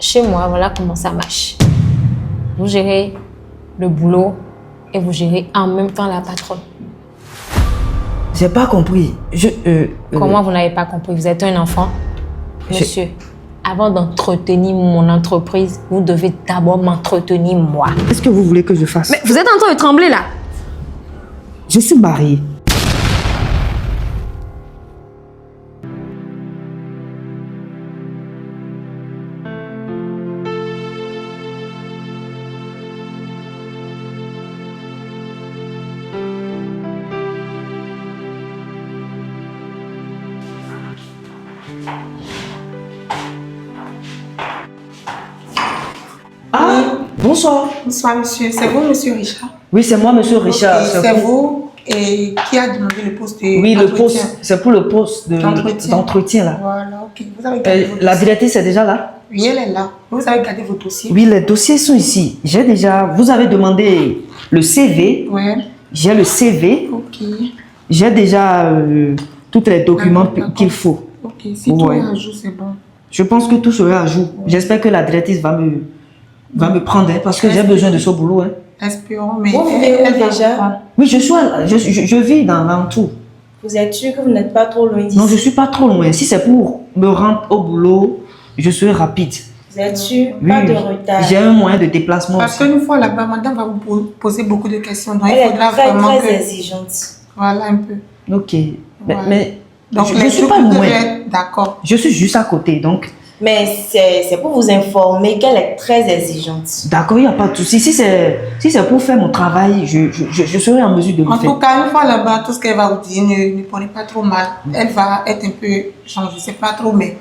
Chez moi, voilà comment ça marche. Vous gérez le boulot et vous gérez en même temps la patronne. J'ai pas compris. Comment vous n'avez pas compris? Vous êtes un enfant? Monsieur, avant d'entretenir mon entreprise, vous devez d'abord m'entretenir moi. Qu'est-ce que vous voulez que je fasse? Mais vous êtes en train de trembler là. Je suis mariée. Ah, bonsoir. Bonsoir, monsieur. C'est vous, monsieur Richard? Oui, c'est moi, monsieur Richard. Ok, c'est vous et qui a demandé le poste de Oui, le d'entretien? poste, c'est pour le poste d'entretien là. Voilà, ok. Vous avez gardé vos La dossiers? directrice est déjà là? Oui, elle est là. Vous avez gardé vos dossiers? Oui, les dossiers sont ici. Vous avez demandé le CV. Ouais. J'ai le CV. Ok. J'ai déjà tous les documents D'accord. qu'il faut. Ok, si tout Ouais. est à jour, c'est bon. Je pense que tout sera à jour. J'espère que la directrice va me prendre hein, parce que j'ai besoin de ce boulot. Hein. Espérons, mais Vous vivez où elle va déjà? reprendre. Oui, je vis dans l'entour. Vous êtes sûr que vous n'êtes pas trop loin d'ici? Non, je suis pas trop loin. Si c'est pour me rendre au boulot, je serai rapide. Vous êtes sûr? Oui, Pas de retard. j'ai un moyen de déplacement Parce aussi. qu'une fois là-bas, madame va vous poser beaucoup de questions. Donc, Elle il est faudra très, vraiment très que... exigeante. Voilà, un peu. Ok. Ouais. Mais Donc, je les ne suis trucs, pas vous loin. devez être d'accord. Je suis juste à côté. Donc, Mais c'est pour vous informer qu'elle est très exigeante. d'accord, il n'y a pas de souci. Si c'est pour faire mon travail, je serai en mesure de le En faire. tout cas, une fois là-bas, tout ce qu'elle va vous dire, ne prenez pas trop mal. Elle va être un peu, genre, je ne sais pas trop, mais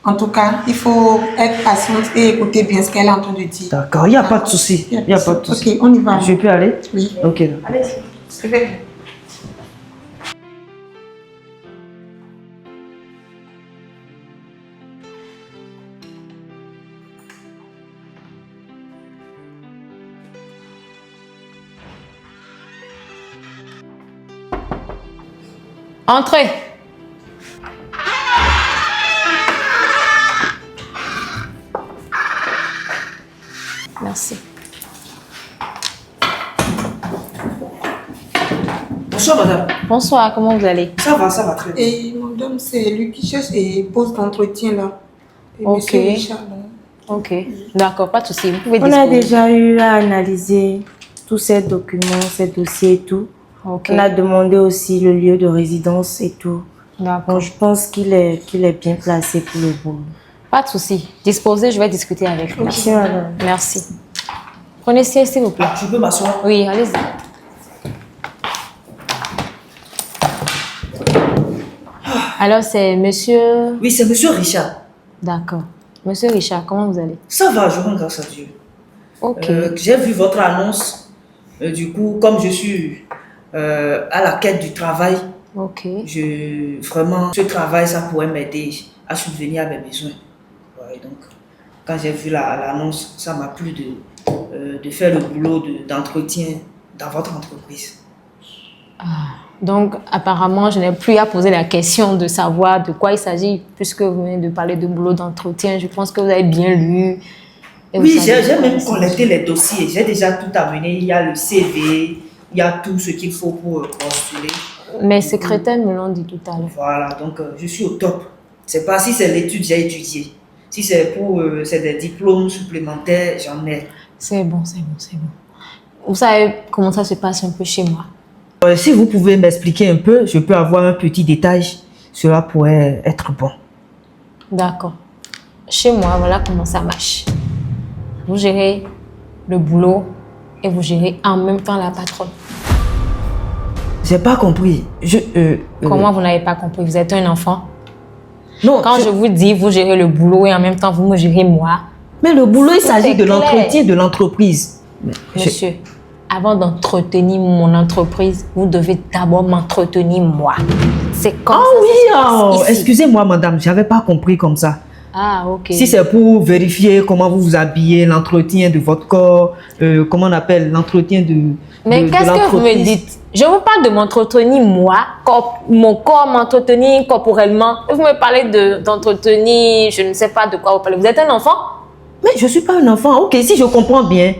en tout cas, il faut être patiente et écouter bien ce qu'elle est en train de dire. D'accord, il n'y a pas de souci. Il n'y a pas de souci. Ok, on y va. Je peux aller? Oui. Ok. Allez-y. C'est bien. Entrez. Merci. Bonsoir, madame. Bonsoir, comment vous allez? Ça va très bien. Et madame, c'est lui qui cherche et pose d'entretien là. Et Ok. monsieur Richard, là. Ok, d'accord, pas de souci. Vous pouvez On a disposer. déjà eu à analyser tous ces documents, ces dossiers et tout. Ok, On a demandé aussi le lieu de résidence et tout. d'accord. Donc, je pense qu'il est bien placé pour le boulot. Pas de souci. Disposez, je vais discuter avec lui. Merci, madame. Merci. Prenez siège, s'il vous plaît. Ah, je peux m'asseoir? Oui, allez-y. Alors, c'est monsieur... Oui, c'est monsieur Richard. D'accord. Monsieur Richard, comment vous allez? Ça va, je rends grâce à Dieu. Ok. J'ai vu votre annonce. Du coup, comme je suis à la quête du travail, Ok. vraiment, ce travail, ça pourrait m'aider à subvenir à mes besoins. Ouais, donc, quand j'ai vu l'annonce, ça m'a plu de faire le boulot d'entretien dans votre entreprise. Donc, apparemment, je n'ai plus à poser la question de savoir de quoi il s'agit, puisque vous venez de parler de boulot d'entretien. Je pense que vous avez bien lu. Et vous Oui, savez j'ai de quoi même il s'agit. collecté les dossiers. J'ai déjà tout amené. Il y a le CV, il y a tout ce qu'il faut pour postuler. Mes secrétaires me l'ont dit tout à l'heure. Voilà, donc je suis au top. C'est pas si c'est l'étude, j'ai étudié. Si c'est c'est des diplômes supplémentaires, j'en ai. C'est bon, c'est bon, c'est bon. Vous savez comment ça se passe un peu chez moi? Si vous pouvez m'expliquer un peu, je peux avoir un petit détail. Cela pourrait être bon. D'accord. Chez moi, voilà comment ça marche. Vous gérez le boulot et vous gérez en même temps la patronne. J'ai pas compris. Comment vous n'avez pas compris? Vous êtes un enfant. Non, Quand je vous dis vous gérez le boulot et en même temps vous me gérez moi, mais le boulot, il s'agit de clair. l'entretien de l'entreprise. monsieur, avant d'entretenir mon entreprise, vous devez d'abord m'entretenir moi. C'est comme Ah ça. oui, ça se passe ici. excusez-moi madame, j'avais pas compris comme ça. Ah, ok. Si c'est pour vérifier comment vous vous habillez, l'entretien de votre corps, comment on appelle l'entretien Mais de qu'est-ce que vous me l'entreprise. dites? Je vous parle de m'entretenir moi, mon corps m'entretenir corporellement. Vous me parlez d'entretenir, je ne sais pas de quoi vous parlez. Vous êtes un enfant? Mais je ne suis pas un enfant. Ok, si je comprends bien,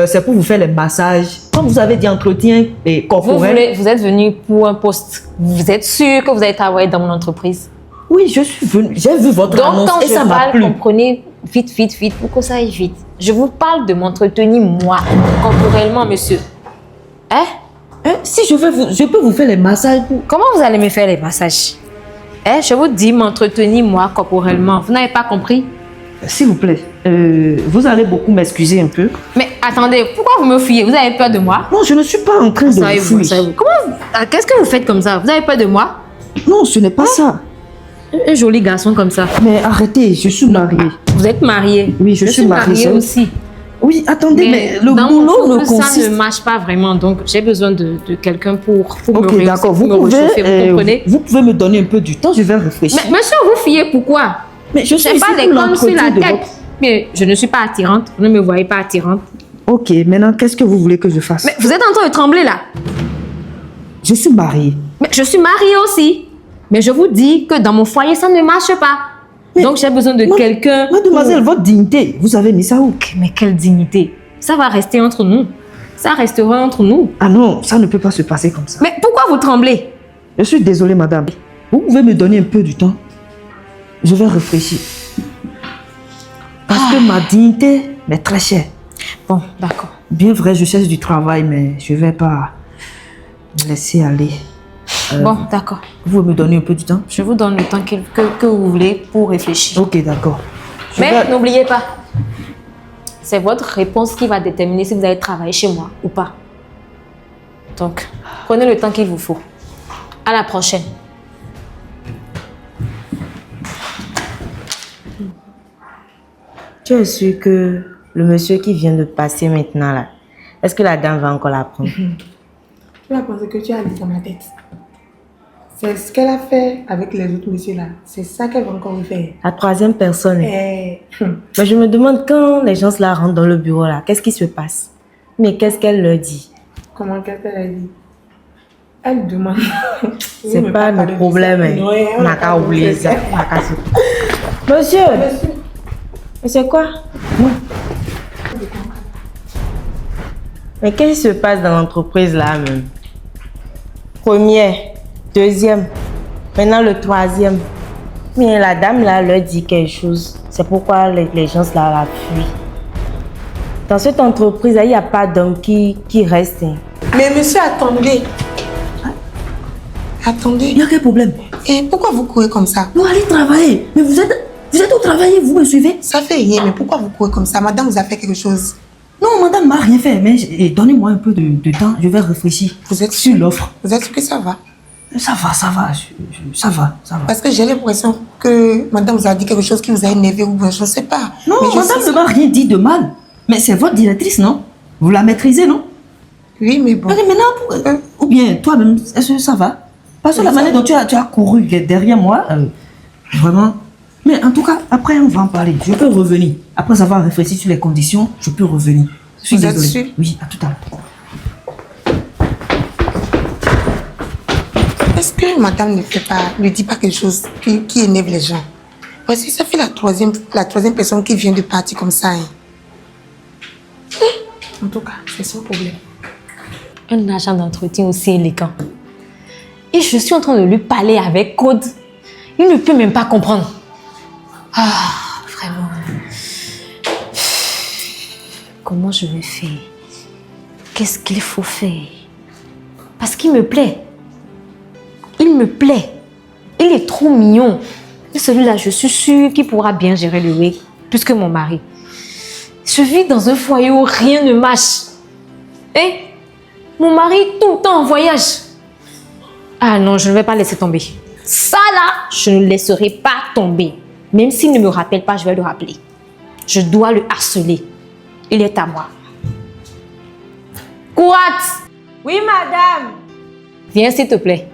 c'est pour vous faire les massages. Comme vous avez dit, entretien et corporel. Vous êtes venu pour un poste. Vous êtes sûr que vous allez travailler dans mon entreprise? Oui, je suis venu. J'ai vu votre Donc, annonce quand et ça je m'a parle, plu. comprenez vite, pour que ça aille vite. Je vous parle de m'entretenir, moi, corporellement, monsieur. Hein? Si je peux vous faire les massages. Comment vous allez me faire les massages? Hein? Je vous dis m'entretenir, moi, corporellement. Vous n'avez pas compris? S'il vous plaît, vous allez beaucoup m'excuser un peu. Mais attendez, pourquoi vous me fuyez? Vous avez peur de moi? Non, je ne suis pas en train de vous fuir. Qu'est-ce que vous faites comme ça? Vous avez peur de moi? Non, ce n'est pas ça. Un joli garçon comme ça. Mais arrêtez, je suis mariée. Vous êtes marié? Oui, je suis mariée aussi. Oui, attendez, mais le dans boulot mon ne couple, ça consiste... ne marche pas vraiment. Donc, j'ai besoin de quelqu'un pour me Ok, rehausser, d'accord. pour me réchauffer, vous comprenez? Vous pouvez me donner un peu du temps, je vais réfléchir. Mais monsieur, vous fuyez pourquoi? Mais je suis C'est ici pas des pour cornes sur la l'entretien de tête. votre... Mais je ne suis pas attirante. Vous ne me voyez pas attirante. Ok, maintenant, qu'est-ce que vous voulez que je fasse? Mais vous êtes en train de trembler là. Je suis mariée. Mais je suis mariée aussi. Mais je vous dis que dans mon foyer, ça ne marche pas. Mais- Donc, j'ai besoin de quelqu'un. Mademoiselle, votre dignité, vous avez mis ça où? Mais quelle dignité. Ça va rester entre nous. Ça restera entre nous. Ah non, ça ne peut pas se passer comme ça. Mais pourquoi vous tremblez? Je suis désolée, madame. Vous pouvez me donner un peu du temps? Je vais réfléchir. Parce que ma dignité m'est très chère. Bon, d'accord. Bien vrai, je cherche du travail, mais je ne vais pas me laisser aller. Bon, d'accord. Vous pouvez me donner un peu du temps? Je vous donne le temps que vous voulez pour réfléchir. Ok, d'accord. Mais n'oubliez pas, c'est votre réponse qui va déterminer si vous allez travailler chez moi ou pas. Donc, prenez le temps qu'il vous faut. À la prochaine. Tu es sûr que le monsieur qui vient de passer maintenant là, est-ce que la dame va encore la prendre? Tu as pensé que tu as dit dans ma tête. C'est ce qu'elle a fait avec les autres messieurs là. C'est ça qu'elle va encore faire. La troisième personne. Eh, Mais je me demande quand les gens là rentrent dans le bureau là, qu'est-ce qui se passe? Mais qu'est-ce qu'elle leur dit? comment qu'elle a dit? Elle demande. C'est pas le problème. On n'a qu'à oublier ça. On n'a qu'à se- Monsieur! Mais c'est quoi? Mais qu'est-ce qui se passe dans l'entreprise là même? Première, deuxième, maintenant le troisième. Mais la dame là leur dit quelque chose. C'est pourquoi les gens là la fuient. Dans cette entreprise, il n'y a pas d'homme qui reste. Hein. Mais monsieur, attendez. Attendez. Il y a quel problème? Et pourquoi vous courez comme ça? Non, allez travailler. Mais vous êtes au travail, vous me suivez? Ça fait rien, mais pourquoi vous courez comme ça? Madame vous a fait quelque chose. Non, madame m'a rien fait, mais donnez-moi un peu de temps, je vais réfléchir Vous êtes sur l'offre. Vous êtes sûr que ça va? Ça va, ça va, ça va. Parce que j'ai l'impression que madame vous a dit quelque chose qui vous a énervé ou bien je ne sais pas. Non, Mais je madame sais ne m'a rien dit de mal. Mais c'est votre directrice, non? Vous la maîtrisez, non? Oui, mais bon. Allez, maintenant, ou bien toi-même, est-ce que ça va? Parce que la manière dont tu as couru derrière moi, vraiment... Mais en tout cas, après, on va en parler. Je peux revenir. Après avoir réfléchi sur les conditions, je peux revenir. Je suis Vous êtes désolée. sûr? Oui, à tout à l'heure. Est-ce que madame ne dit pas quelque chose qui énerve les gens? Parce que ça fait la troisième personne qui vient de partir comme ça. Hein. En tout cas, c'est son problème. Un agent d'entretien aussi élégant. Et je suis en train de lui parler avec code. Il ne peut même pas comprendre. Ah, vraiment. Comment je vais faire? Qu'est-ce qu'il faut faire? Parce qu'il me plaît. Il me plaît. Il est trop mignon. Et celui-là, je suis sûre qu'il pourra bien gérer le wake, plus que mon mari. Je vis dans un foyer où rien ne marche. Et mon mari est tout le temps en voyage. Ah non, je ne vais pas laisser tomber. Ça là, je ne laisserai pas tomber. Même s'il ne me rappelle pas, je vais le rappeler. Je dois le harceler. Il est à moi. Kourat! Oui, madame. Viens s'il te plaît.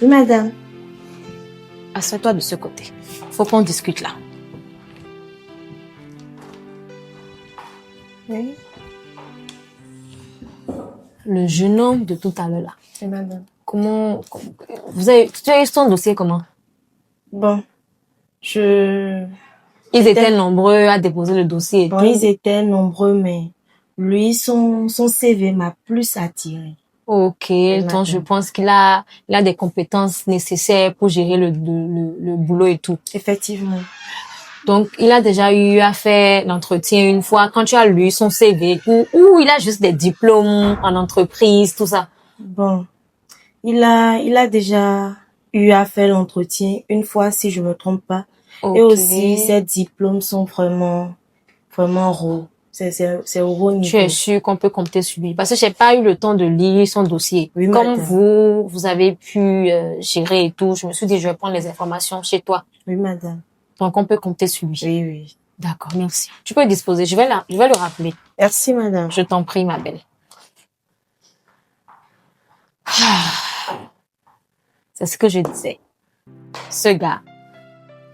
Oui, madame. Assieds-toi de ce côté. Faut qu'on discute là. Oui. Le jeune homme de tout à l'heure là. Oui, madame. Tu as eu son dossier comment? Bon, Ils étaient nombreux à déposer le dossier et Bon, tout. ils étaient nombreux, mais lui, son CV m'a plus attiré. Ok, donc je pense qu'il a des compétences nécessaires pour gérer le boulot et tout. Effectivement. Donc, il a déjà eu à faire l'entretien une fois. Quand tu as lu son CV, ou il a juste des diplômes en entreprise, tout ça. Bon, il a déjà eu à faire l'entretien une fois, si je me trompe pas. Ok. Et aussi, ses diplômes sont vraiment raw. C'est au haut niveau. Tu es sûr qu'on peut compter sur lui? Parce que j'ai pas eu le temps de lire son dossier. Oui, Comme madame. vous avez pu gérer et tout, je me suis dit, je vais prendre les informations chez toi. Oui, madame. Donc, on peut compter sur lui. Oui, oui. D'accord, merci. Tu peux disposer. Je vais le rappeler. Merci, madame. Je t'en prie, ma belle. C'est ce que je disais. Ce gars,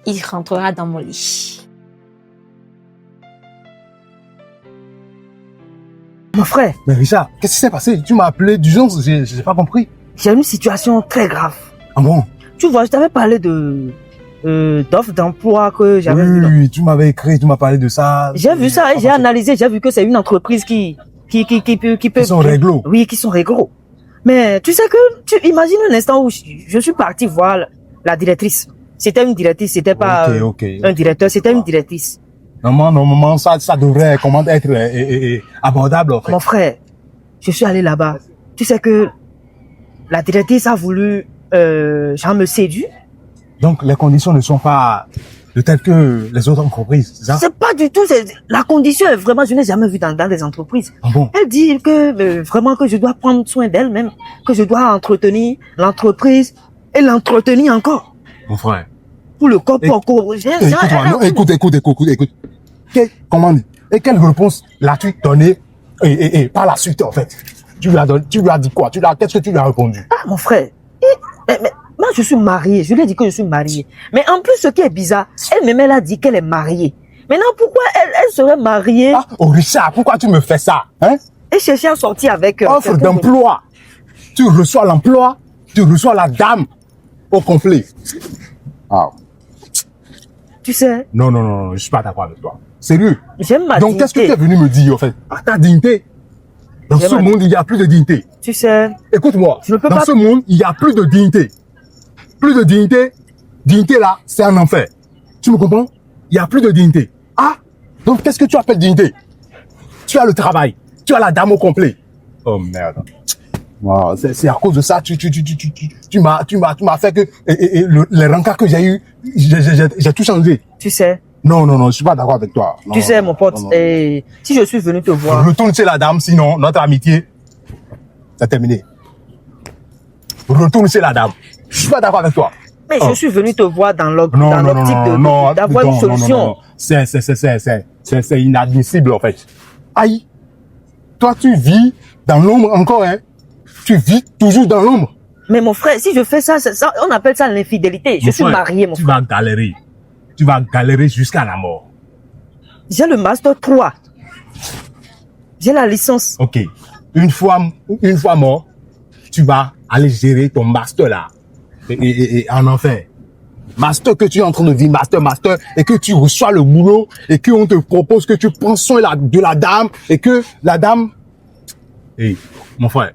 il rentrera dans mon lit. Mon frère, Mais Richard, qu'est-ce qui s'est passé? Tu m'as appelé d'urgence, j'ai pas compris. j'ai une situation très grave. Ah bon? Tu vois, je t'avais parlé d'offres d'emploi que j'avais Oui, vu. oui, tu m'avais écrit, tu m'as parlé de ça. J'ai vu ça et j'ai analysé, j'ai vu que c'est une entreprise qui peut... Ils sont réglo. Oui, qui sont réglo. Mais tu sais que, tu imagines un instant où je suis parti voir la directrice. C'était une directrice, c'était pas Ok. un directeur, c'était une directrice. Normalement, ça devrait comment être abordable, en fait. Mon frère, je suis allé là-bas. Tu sais que la directrice a voulu genre me séduire. Donc, les conditions ne sont pas de telles que les autres entreprises, c'est ça? C'est pas du tout, la condition est vraiment, je n'ai jamais vu dans des entreprises. Ah bon? Elle dit que vraiment que je dois prendre soin d'elle-même, que je dois entretenir l'entreprise et l'entretenir encore. Mon frère. Pour le corps, Écoute-moi, non, écoute. Comment dire? Et quelle réponse l'as-tu donnée et par la suite, en fait? Tu lui as dit quoi? Qu'est-ce que tu lui as répondu? Ah, mon frère, mais moi je suis mariée, je lui ai dit que je suis mariée. Mais en plus, ce qui est bizarre, elle-même, elle a dit qu'elle est mariée. Maintenant, pourquoi elle serait mariée Ah, oh Richard, pourquoi tu me fais ça? Hein? et chercher à sortir avec Offre quelqu'un d'emploi. Tu reçois l'emploi, tu reçois la dame au complet. Ah, Tu sais, non, je suis pas d'accord avec toi. Sérieux. j'aime ma Donc, qu'est-ce que tu es dignité. venu me dire, en fait? Ah, ta dignité. Dans J'aime ce ma- monde, il n'y a plus de dignité. Tu sais, Écoute-moi. Je ne peux Dans pas- ce monde, il n'y a plus de dignité. Plus de dignité. Dignité, là, c'est un enfer. Tu me comprends? Il n'y a plus de dignité. Ah, donc, qu'est-ce que tu appelles dignité? Tu as le travail. Tu as la dame au complet. Oh, merde. Wow, c'est à cause de ça, tu m'as fait que, les rencarts que j'ai eu, j'ai tout changé. tu sais, Non, je suis pas d'accord avec toi. Non, tu sais, mon pote, non. et si je suis venu te voir, Retourne chez la dame, sinon, notre amitié, c'est terminé. Retourne chez la dame. Je suis pas d'accord avec toi. mais je suis venu te voir dans l'optique non, d'avoir une non, solution. non. C'est inadmissible, en fait. Aïe. Toi, tu vis dans l'ombre encore, hein. Tu vis toujours dans l'ombre. Mais mon frère, si je fais ça, on appelle ça l'infidélité. Je Mon suis frère, marié, mon tu frère. vas galérer. Tu vas galérer jusqu'à la mort. J'ai le master 3. J'ai la licence. Ok. Une fois mort, tu vas aller gérer ton master là. Et en enfer. Master que tu es en train de vivre, master, et que tu reçois le boulot, et qu'on te propose que tu prends soin de la dame, et que la dame... Hey, mon frère.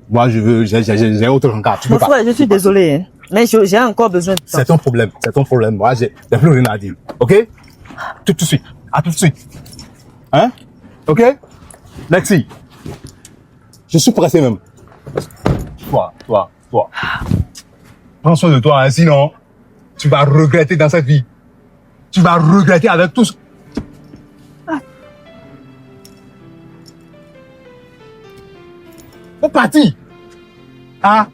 Moi, j'ai autre regard. Tu peux Mon pas. frère, je suis désolé, hein, mais j'ai encore besoin de temps. C'est ton problème. Moi, j'ai plus rien à dire. Ok? Tout de suite. À tout de suite. Hein? Ok? Merci. Je suis pressé même. Toi. Prends soin de toi, hein, sinon, tu vas regretter dans cette vie. Tu vas regretter avec tout ce... Faut partir. Ah?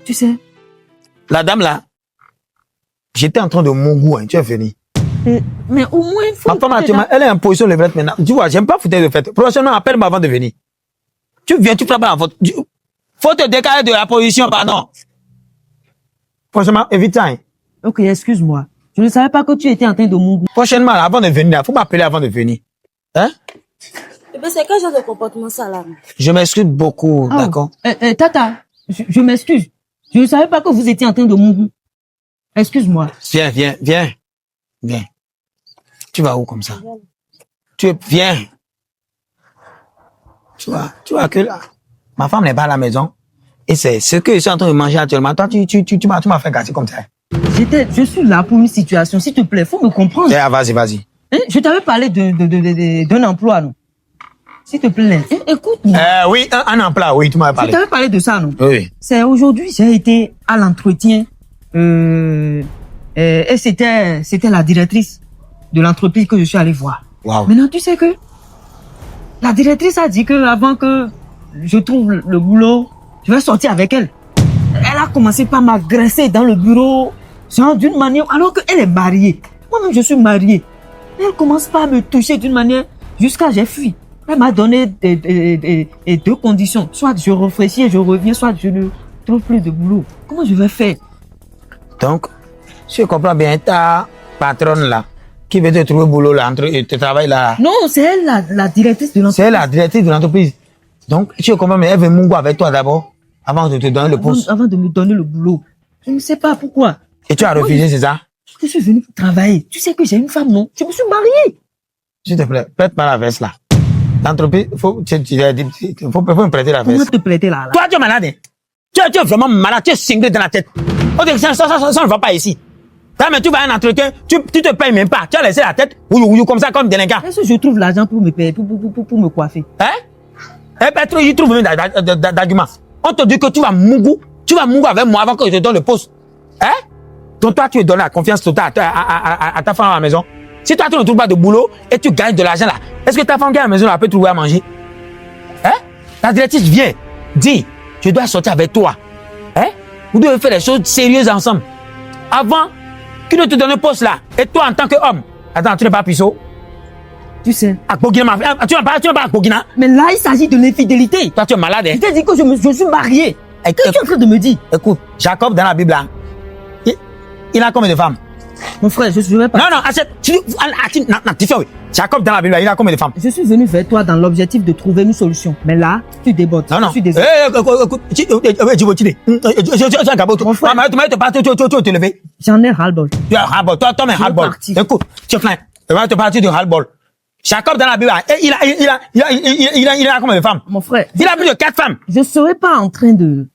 Tu sais, La dame là, J'étais en train de mongou, hein, tu es venu. Mais au moins, il faut... Ma femme, actuellement, elle est en position levrette maintenant. Tu vois, j'aime pas foutre de fête. Prochainement, appelle-moi avant de venir. Tu viens, tu frappes à la faute. Faut te décaler de la position, pardon. Prochainement, évite ça. Hein. Ok, excuse-moi. Je ne savais pas que tu étais en train de mourir. Prochainement, là, avant de venir, là, faut m'appeler avant de venir. Hein? Mais c'est quel genre de comportement ça là? Je m'excuse beaucoup, Ah, d'accord? Tata, je m'excuse. Je ne savais pas que vous étiez en train de mourir. Excuse-moi. Viens. Tu vas où comme ça? Viens. Tu vois que là, ma femme n'est pas à la maison. Et c'est ce que je suis en train de manger actuellement. Toi, tu m'as fait gâter comme ça. Je suis là pour une situation. S'il te plaît, faut me comprendre. Vas-y. Hein, je t'avais parlé d'un emploi, non? S'il te plaît, écoute-moi. Oui, un emploi, oui, tu m'avais Je parlé. t'avais parlé de ça, non? Oui. C'est aujourd'hui, j'ai été à l'entretien. Et c'était la directrice de l'entreprise que je suis allé voir. Waouh. Maintenant, tu sais que la directrice a dit que avant que je trouve le boulot, je vais sortir avec elle. Elle a commencé par m'agresser dans le bureau, genre d'une manière, alors qu'elle est mariée. Moi-même, je suis mariée. Elle commence par me toucher d'une manière jusqu'à j'ai fui. Elle m'a donné deux conditions. Soit je réfléchis et je reviens, soit je ne trouve plus de boulot. Comment je vais faire? Donc, si je comprends bien, ta patronne là, qui veut te trouver boulot là, te travaille là. Non, c'est elle la directrice de l'entreprise. C'est elle la directrice de l'entreprise. Donc, si je comprends bien, elle veut mounger avec toi d'abord, avant de te donner le poste. Avant de me donner le boulot. Je ne sais pas pourquoi. Et tu as refusé, c'est ça? Je suis venu pour travailler. Tu sais que j'ai une femme, non? Je me suis mariée. S'il te plaît, prête-moi la veste là. L'entreprise, faut me prêter la Comment veste. te prêter là? Toi, tu es malade. Hein? Tu es vraiment malade, tu es cinglé dans la tête. Oh, ça ne va pas ici. Là, mais tu vas à un entretien, tu te payes même pas. Tu as laissé la tête, ou comme ça, comme délinquant. Est-ce que je trouve l'argent pour me payer, pour me coiffer? Hein? Il trouve même d'arguments. On te dit que tu vas mourir avec moi avant que je te donne le poste. Hein? Donc toi, tu es donné la confiance totale à ta femme à la maison. Si toi, tu ne trouves pas de boulot et tu gagnes de l'argent là, est-ce que ta femme qui est à la maison là peut trouver à manger? Hein? La directrice vient, dit, je dois sortir avec toi. Hein? Vous devez faire des choses sérieuses ensemble. Avant qu'il ne te donne un poste là, et toi en tant qu'homme, attends, tu n'es pas puceau? Tu sais. Tu n'es pas Akbogina? Mais là, il s'agit de l'infidélité. Toi, tu es malade. Hein? Je t'ai dit que je suis marié. Qu'est-ce que tu es en train de me dire? Écoute, Jacob dans la Bible là, il a combien de femmes? Mon frère, je vais pas. Non, Jacob dans la Bible, il a combien de femmes? Je suis venu vers toi dans l'objectif de trouver une solution. Mais là, tu débordes. Non. Je suis désolé. Écoute, tu te lever. J'en ai ras-le-bol. Tu as ras-bol. Toi, mais ras-le-bol. Écoute, tu es plein. Tu vas te partir de ras-le-bol. Jacob dans la Bible, il a combien de femmes? Mon frère. Il a plus de 4 femmes. Je serai pas en train de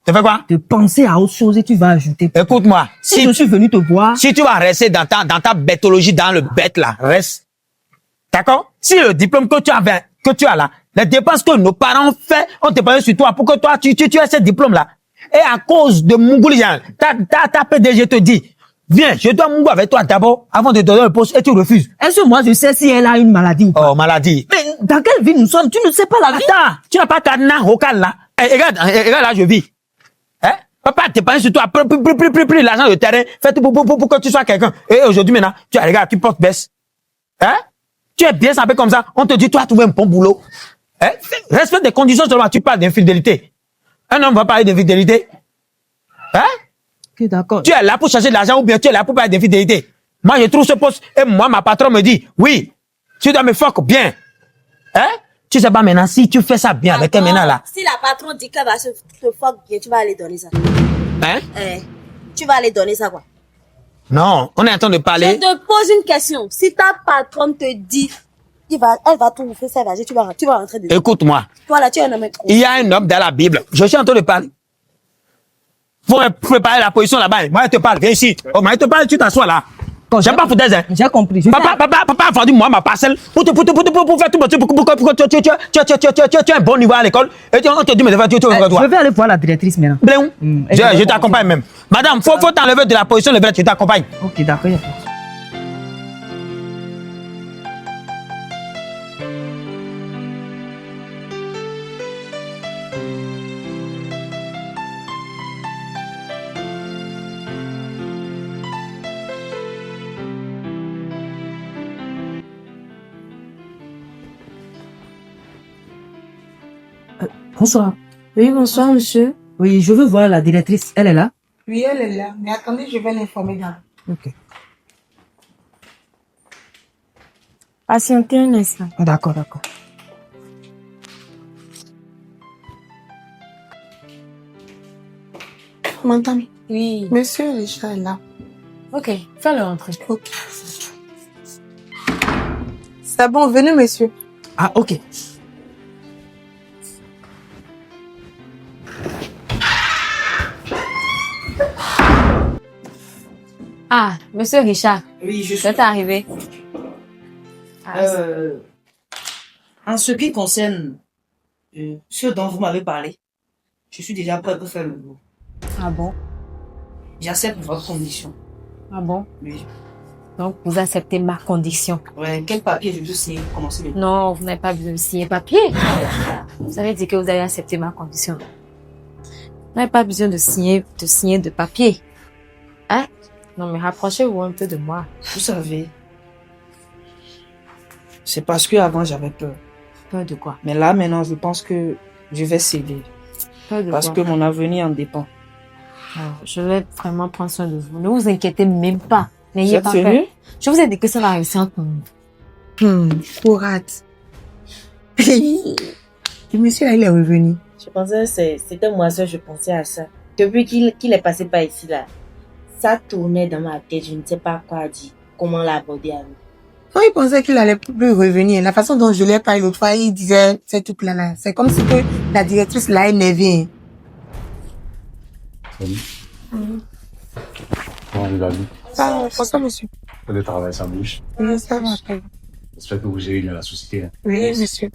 Tu fais quoi? penser à autre chose et tu vas ajouter. Écoute-moi. Si je suis venu te voir. Si tu vas rester dans ta bêtologie, dans le bête là, reste. D'accord? Si le diplôme que tu as là, les dépenses que nos parents ont fait, ont déposé sur toi pour que toi, tu aies ce diplôme là. Et à cause de Mongolian, ta PDG te dit, viens, je dois mourir avec toi d'abord avant de te donner le poste et tu refuses. Est-ce que moi je sais si elle a une maladie ou pas? Oh, maladie. Mais dans quelle vie nous sommes? Tu ne sais pas la vie. Attends, tu n'as pas cadenas vocal là. Regarde là, je vis. Hein? Papa dépense sur toi, plus l'argent de terrain, fais tout pour que tu sois quelqu'un. Et aujourd'hui maintenant, regarde, tu portes baisse. Hein? Tu es bien sapé comme ça, on te dit, tu as trouvé un bon boulot. Hein? Respecte des conditions seulement, tu parles d'infidélité. Un homme va parler d'infidélité. Hein? Ok, d'accord. Tu es là pour chercher de l'argent ou bien tu es là pour parler d'infidélité. Moi, je trouve ce poste et moi, ma patronne me dit, oui, tu dois me fuck bien. Hein? Tu sais pas maintenant, si tu fais ça bien avec elle maintenant là. Si la patronne dit qu'elle va se fuck bien, tu vas aller donner ça. Hein? Tu vas aller donner ça quoi? Non, on est en train de Je parler. te pose une question. Si ta patronne te dit, elle va tout faire ça, tu vas rentrer dedans. Écoute-moi. Toi là, tu es un homme Il y a un homme dans la Bible. Je suis en train de parler. Faut préparer la position là-bas. Moi, je te parle. Viens ici. Oh, moi, je te parle, tu t'assois là. J'aime pas foutaise, hein. J'ai compris. Papa a vendu moi ma parcelle pour faire tout pour que tu as un bon niveau à l'école. Et on te dit, mais tu Je vais aller voir la directrice maintenant. Bléon. Je t'accompagne même. Madame, faut t'enlever de la position levrette, je t'accompagne. Ok, d'accord. Y a pas de souci. Bonsoir. Oui, bonsoir, monsieur. Oui, je veux voir la directrice. Elle est là? Oui, elle est là. Mais attendez, je vais l'informer d'abord. Ok. Patientez un instant. D'accord, d'accord. Madame, Oui. monsieur Richard est là. Ok, fais-le rentrer. Ok. C'est bon, venez, monsieur. Ah, ok. Ah, monsieur Richard, Oui, je vous êtes arrivé. En ce qui concerne ce dont vous m'avez parlé, je suis déjà prêt pour faire le boulot. Ah bon? J'accepte votre condition. Ah bon? Oui. Donc, vous acceptez ma condition. Ouais, quel papier je dois signer pour commencer le Non, vous n'avez pas besoin de signer papier. Vous avez dit que vous allez accepter ma condition. Vous n'avez pas besoin de signer de papier. Hein? Non, mais rapprochez-vous un peu de moi. Vous savez, c'est parce que avant j'avais peur. Peur de quoi? Mais là, maintenant, je pense que je vais céder. Peur de Parce quoi? que mon avenir en dépend. Alors, je vais vraiment prendre soin de vous. Ne vous inquiétez même pas. Vous N'ayez êtes pas sérieux? peur. Je vous ai dit que ça va réussir entre nous. Fourat. Le monsieur, là, il est revenu. Je pensais que c'était moi seul, je pensais à ça. Depuis qu'il est passé par ici, là, ça tournait dans ma tête, je ne sais pas quoi dire, comment l'aborder à lui. Quand il pensait qu'il allait plus revenir, la façon dont je l'ai parlé l'autre fois, il disait, c'est tout là. C'est comme si que la directrice l'a énervé. Salut. Comment vous allez? Ça, bonsoir, monsieur. Le travail, ça bouge. Oui, ça va, après. J'espère que vous gérez bien la société. Hein. Oui, monsieur.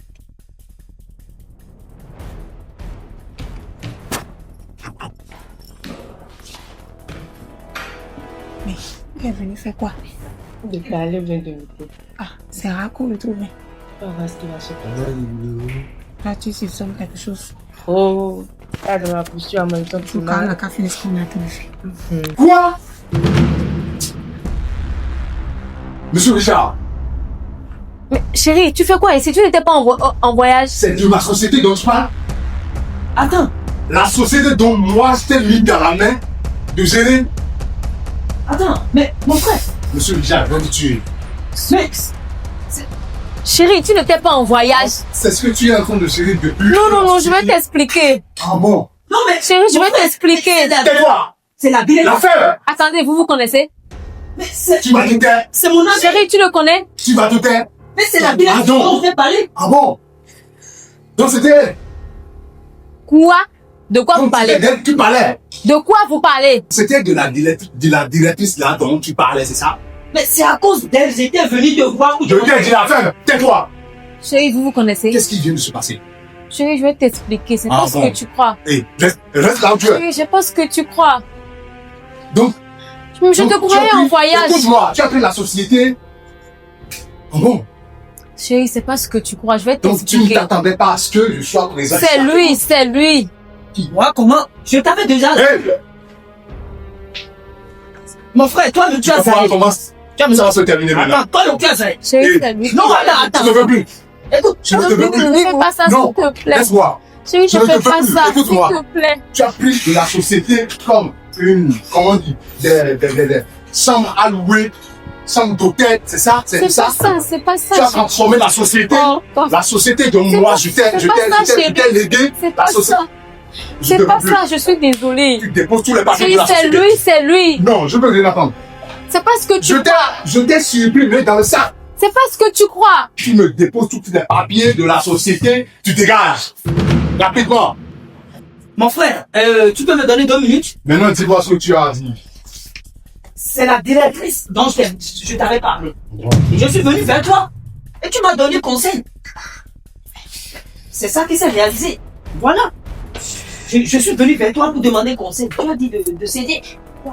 Mais, il est venu faire quoi? De parler bien de nous. Ah, c'est rare qu'on le trouve. On va voir ce qu'il va se passer. Là, tu soupçonnes quelque chose. Oh, elle dans ma posture en même temps que Tout moi. cas, la café, est-ce qu'on a tout fait? Quoi? Monsieur Richard, Mais chérie, tu fais quoi ici? Tu n'étais pas en voyage? c'est de ma société dont je parle. Attends, La société dont moi je t'ai mis dans la main de gérer. attends, mais mon frère, Monsieur Richard, viens de tuer. mais Chérie, tu n'étais pas en voyage. C'est ce que tu es en train de gérer depuis. Non, je vais t'expliquer. Ah bon? non mais Chérie, je vais t'expliquer. Tais-toi! c'est la directrice. L'affaire! Attendez, vous connaissez? Mais c'est Tu vas te taire! c'est mon ami. Chérie, tu le connais? Tu vas te taire! Mais c'est la directrice Pardon. dont on fait parler. Ah bon? Donc c'était elle! Quoi? De quoi vous Donc c'était parlez? d'elle que tu parlais! De quoi vous parlez? C'était de la directrice là dont tu parlais, c'est ça? Mais c'est à cause d'elle, j'étais venu te voir où Je t'ai dit l'affaire! Tais-toi! Chérie, vous connaissez? Qu'est-ce qui vient de se passer? Chérie, je vais t'expliquer. C'est Ah pas ce bon. que tu crois. Hé, reste là où tu es! Chérie, c'est pas ce que tu crois. Donc, Je te donc, tu croyais as pris- en voyage. Écoute-moi, tu as pris la société. Ah bon? Chérie, c'est pas ce que tu crois. Je vais Donc tu ne t'expliquer. t'attendais pas à ce que je sois présent. C'est lui. Moi, comment? Je t'avais déjà. Hé! Mon frère, toi, tu as Comment zaï. ça va se terminer maintenant? Attends, toi, tu as zaï. Chérie, Hé, c'est lui. Non, attends. Je ne veux plus. Écoute, Je ne te veux plus. Ne fais pas ça, Non, s'il te plaît. laisse-moi. Chérie, Je ne ne te fais veux pas plus. ça, s'il Écoute-moi. te plaît. Tu as pris la société comme comment on dit, des chambres allouées, chambres d'hôtel, c'est ça? C'est pas ça, c'est pas ça. Tu as chérie. transformé la société. Oh, oh. La société dont C'est moi pas- je t'ai c'est pas ça, chérie. légué. C'est La pas société. ça. Je C'est te pas veux plus. ça, je suis désolée. Tu déposes tous les papiers de Chérie, la c'est société. lui, c'est lui. Non, je peux rien attendre. C'est pas ce que tu crois. Je t'ai supprimé dans le sac. C'est pas ce que tu crois. Tu me déposes tous les papiers de la société, tu dégages. Rapidement. mon frère, tu peux me donner 2 minutes? Maintenant, dis-moi ce que tu as dit. C'est la directrice dont je t'avais parlé. Et je suis venu vers toi. Et tu m'as donné conseil. C'est ça qui s'est réalisé. Voilà. Je suis venu vers toi pour demander conseil. Tu as dit de céder.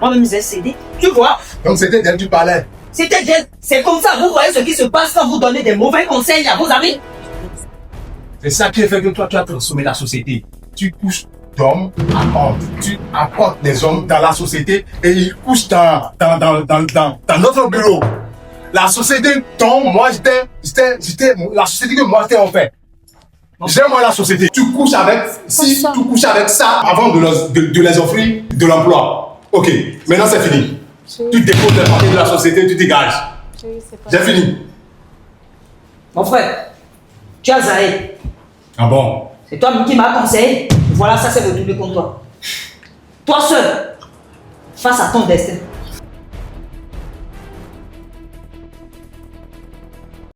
Moi-même, j'ai cédé. Tu vois, Donc c'était d'elle que tu parlais. c'était d'elle. C'est comme ça, vous voyez ce qui se passe quand vous donnez des mauvais conseils à vos amis. C'est ça qui fait que toi, tu as transformé la société. Tu couches d'hommes à hommes. Tu apportes des hommes dans la société et ils couchent dans notre bureau. La société dont moi j'étais, la société que moi j'étais en fait. J'aime moi la société. Tu couches avec, si tu couches avec ça avant de les offrir de l'emploi. Ok, maintenant c'est fini. Tu déposes les papiers de la société, tu dégages. J'ai fini. Mon frère, tu as Zahé. Ah bon? C'est toi qui m'as conseillé. Voilà, ça c'est retourné contre toi. Toi seul, face à ton destin.